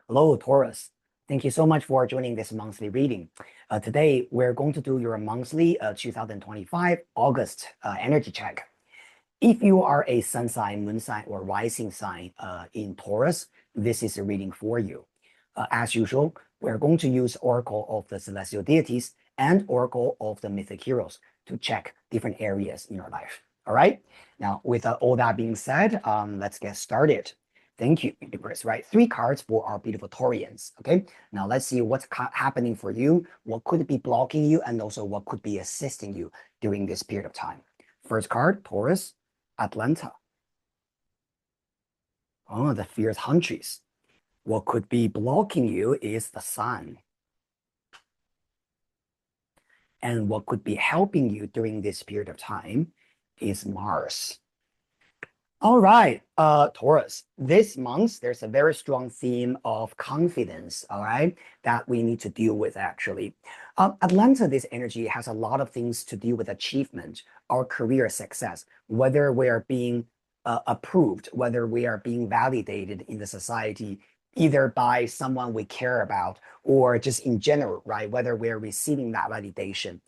Hello, Taurus. Thank you so much for joining this monthly reading. Today, we're going to do your monthly 2025 August energy check. If you are a sun sign, moon sign, or rising sign in Taurus, this is a reading for you. As usual, we're going to use Oracle of the Celestial Deities and Oracle of the Mythic Heroes to check different areas in your life. All right. Now, with all that being said, let's get started. Thank you, universe, right? 3 cards for our beautiful Taurians, okay? Now let's see what's happening for you, what could be blocking you, and also what could be assisting you during this period of time. First card, Taurus, Atlanta. Oh, the fierce huntress. What could be blocking you is the sun. And what could be helping you during this period of time is Mars. All right, Taurus, this month, there's a very strong theme of confidence, all right, that we need to deal with actually. Atlanta, this energy has a lot of things to deal with achievement, our career success, whether we are being approved, whether we are being validated in the society, either by someone we care about or just in general, right, whether we're receiving that validation.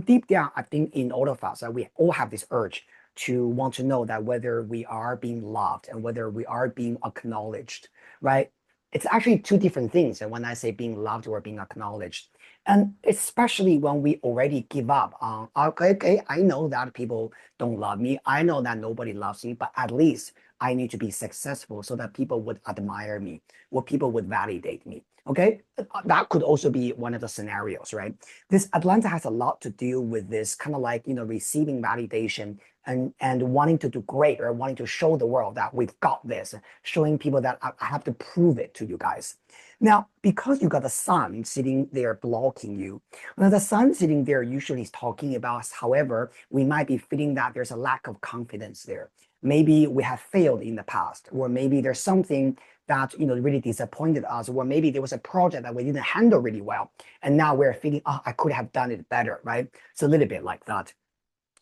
Deep down, I think in all of us, we all have this urge to want to know that whether we are being loved and whether we are being acknowledged, right? It's actually 2 different things. And when I say being loved or being acknowledged, and especially when we already give up on, okay, I know that people don't love me. I know that nobody loves me, but at least I need to be successful so that people would admire me, or people would validate me. Okay, that could also be one of the scenarios, right? This Atlanta has a lot to do with this kind of like, receiving validation and wanting to do great or wanting to show the world that we've got this, showing people that I have to prove it to you guys. Now, because you got the sun sitting there blocking you, now the sun sitting there usually is talking about, however, we might be feeling that there's a lack of confidence there. Maybe we have failed in the past, or maybe there's something that really disappointed us, or maybe there was a project that we didn't handle really well, and now we're feeling, oh, I could have done it better, right? It's a little bit like that.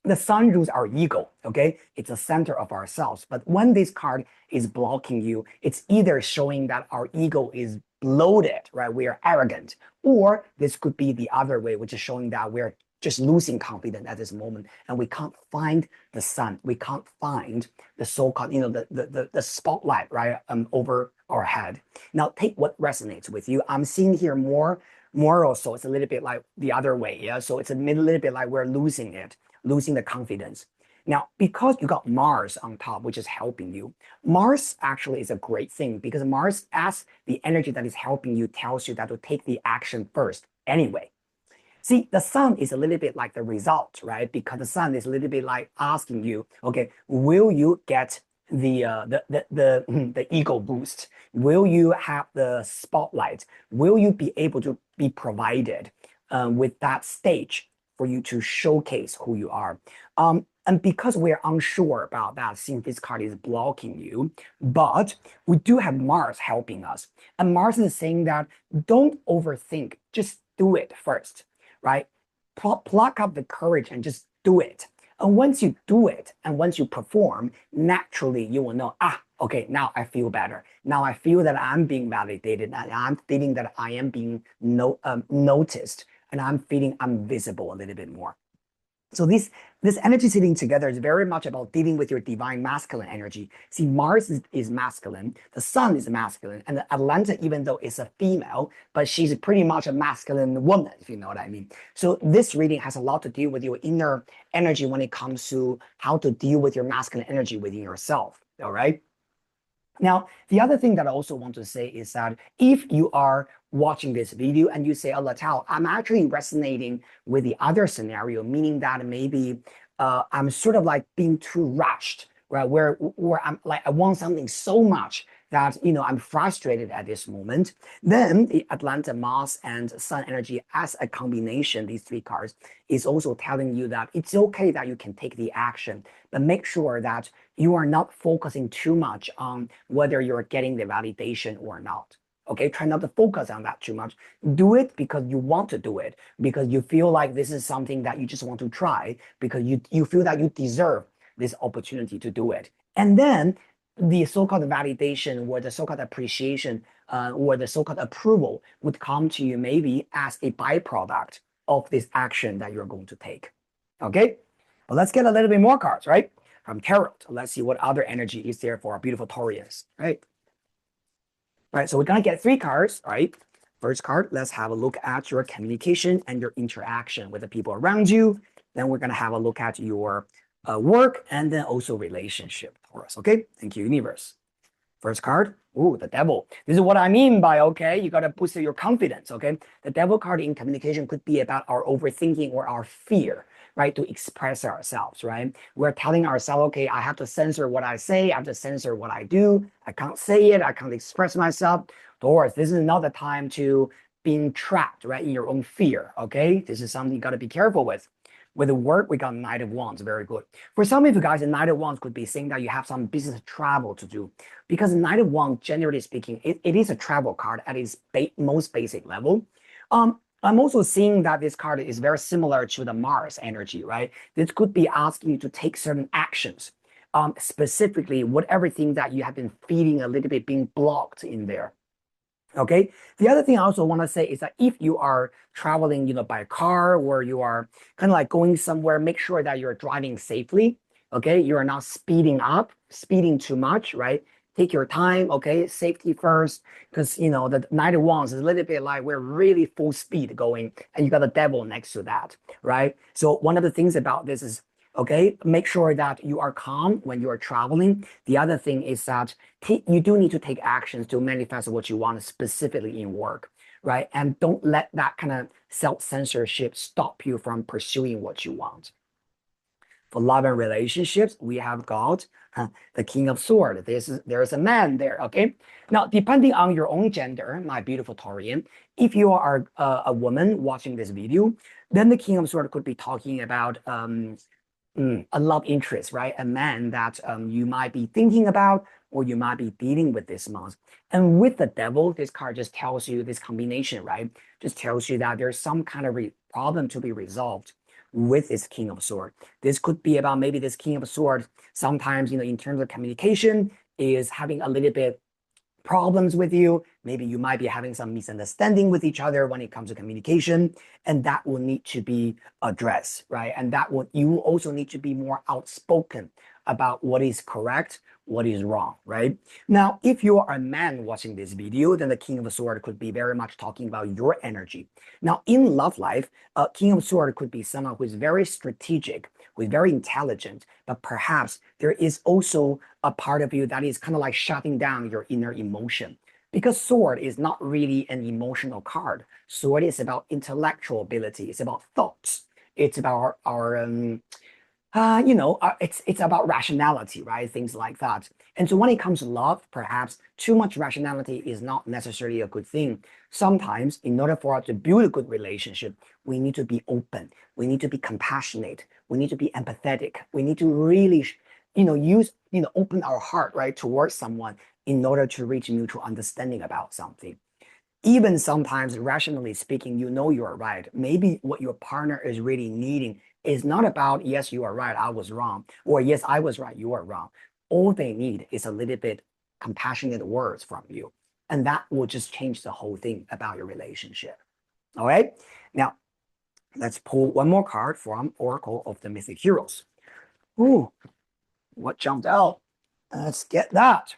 The sun rules our ego, okay? It's the center of ourselves. But when this card is blocking you, it's either showing that our ego is bloated, right? We are arrogant, or this could be the other way, which is showing that we're just losing confidence at this moment, and we can't find the sun. We can't find the so-called, the spotlight, right, over our head. Now, take what resonates with you. I'm seeing here more also. It's a little bit like the other way, yeah. So it's a little bit like we're losing it, losing the confidence. Now, because you got Mars on top, which is helping you, Mars actually is a great thing because Mars, as the energy that is helping you, tells you that to take the action first anyway. See, the sun is a little bit like the result, right? Because the sun is a little bit like asking you, okay, will you get the ego boost? Will you have the spotlight? Will you be able to be provided with that stage for you to showcase who you are? And because we're unsure about that, since this card is blocking you, but we do have Mars helping us. And Mars is saying that don't overthink, just do it first, right? Pluck up the courage and just do it. And once you do it, and once you perform, naturally you will know, okay, now I feel better. Now I feel that I'm being validated, and I'm feeling that I am being noticed, and I'm feeling I'm visible a little bit more. So this energy sitting together is very much about dealing with your divine masculine energy. See, Mars is masculine, the sun is masculine, and the Atlanta, even though it's a female, but she's pretty much a masculine woman, if you know what I mean. So this reading has a lot to do with your inner energy when it comes to how to deal with your masculine energy within yourself, all right? Now, the other thing that I also want to say is that if you are watching this video and you say, oh, Letao, I'm actually resonating with the other scenario, meaning that maybe I'm sort of like being too rushed, right? Where I'm like, I want something so much that, I'm frustrated at this moment, then the Atlanta Mars and Sun energy as a combination, these three cards, is also telling you that it's okay that you can take the action, but make sure that you are not focusing too much on whether you're getting the validation or not. Okay, try not to focus on that too much. Do it because you want to do it, because you feel like this is something that you just want to try, because you feel that you deserve this opportunity to do it. And then the so-called validation or the so-called appreciation or the so-called approval would come to you maybe as a byproduct of this action that you're going to take. Okay, well, let's get a little bit more cards, right? From tarot. Let's see what other energy is there for our beautiful Taurians, right? All right, so we're gonna get three cards, right? First card, let's have a look at your communication and your interaction with the people around you. Then we're gonna have a look at your work and then also relationship, Taurus. Okay, thank you, universe. First card, ooh, the devil. This is what I mean by, okay, you got to boost your confidence, okay? The devil card in communication could be about our overthinking or our fear, right? To express ourselves, right? We're telling ourselves, okay, I have to censor what I say. I have to censor what I do. I can't say it. I can't express myself. Taurus, this is not the time to being trapped, right? In your own fear, okay? This is something you got to be careful with. With the work, we got Knight of Wands, very good. For some of you guys, the Knight of Wands could be saying that you have some business travel to do, because the Knight of Wands, generally speaking, it is a travel card at its most basic level. I'm also seeing that this card is very similar to the Mars energy, right? This could be asking you to take certain actions, specifically whatever thing that you have been feeling a little bit being blocked in there. Okay. The other thing I also want to say is that if you are traveling, by car, or you are kind of like going somewhere, make sure that you're driving safely. Okay. You are not speeding up, speeding too much, right? Take your time. Okay. Safety first. Because, the Knight of Wands is a little bit like we're really full speed going, and you got the devil next to that, right? So one of the things about this is, okay, make sure that you are calm when you are traveling. The other thing is that you do need to take actions to manifest what you want specifically in work, right? And don't let that kind of self-censorship stop you from pursuing what you want. For love and relationships, we have got the King of Swords. There's a man there, okay? Now, depending on your own gender, my beautiful Taurian, if you are a woman watching this video, then the King of Swords could be talking about a love interest, right? A man that you might be thinking about or you might be dealing with this month. And with the devil, this card just tells you this combination, right? Just tells you that there's some kind of problem to be resolved with this King of Swords. This could be about maybe this King of Swords sometimes, in terms of communication, is having a little bit problems with you. Maybe you might be having some misunderstanding with each other when it comes to communication, and that will need to be addressed, right? And you also need to be more outspoken about what is correct, what is wrong, right? Now, if you are a man watching this video, then the King of Swords could be very much talking about your energy. Now, in love life, King of Swords could be someone who is very strategic, who is very intelligent, but perhaps there is also a part of you that is kind of like shutting down your inner emotion. Because sword is not really an emotional card. Sword is about intellectual ability. It's about thoughts. It's about it's about rationality, right? Things like that. And so when it comes to love, perhaps too much rationality is not necessarily a good thing. Sometimes, in order for us to build a good relationship, we need to be open. We need to be compassionate. We need to be empathetic. We need to really, open our heart, right, towards someone in order to reach mutual understanding about something. Even sometimes, rationally speaking, you're right. Maybe what your partner is really needing is not about, yes, you are right, I was wrong, or yes, I was right, you are wrong. All they need is a little bit compassionate words from you. And that will just change the whole thing about your relationship. All right. Now, let's pull one more card from Oracle of the Mythic Heroes. Ooh, what jumped out? Let's get that.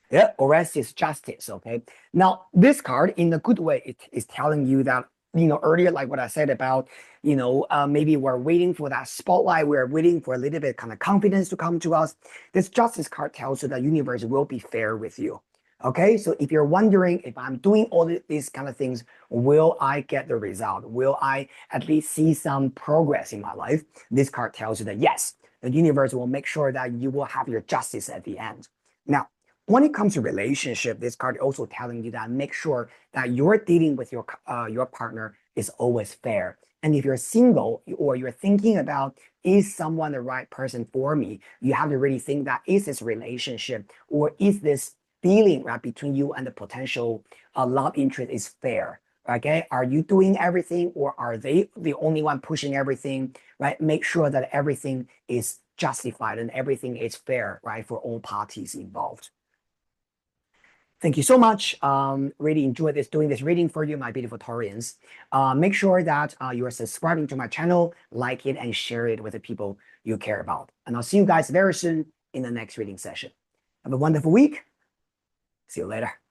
Yeah, Orestes Justice. Okay. Now, this card, in a good way, it is telling you that, earlier, like what I said about, maybe we're waiting for that spotlight. We're waiting for a little bit kind of confidence to come to us. This Justice card tells you that universe will be fair with you. Okay. So if you're wondering if I'm doing all these kind of things, will I get the result? Will I at least see some progress in my life? This card tells you that yes, the universe will make sure that you will have your justice at the end. Now, when it comes to relationship, this card also telling you that make sure that you're dealing with your partner is always fair. And if you're single or you're thinking about, is someone the right person for me? You have to really think that, is this relationship or is this feeling right between you and the potential love interest is fair? Okay, are you doing everything or are they the only one pushing everything? Right, make sure that everything is justified and everything is fair, right, for all parties involved. Thank you so much. Really enjoyed doing this reading for you, my beautiful Taurians. Make sure that you are subscribing to my channel, like it, and share it with the people you care about. And I'll see you guys very soon in the next reading session. Have a wonderful week. See you later.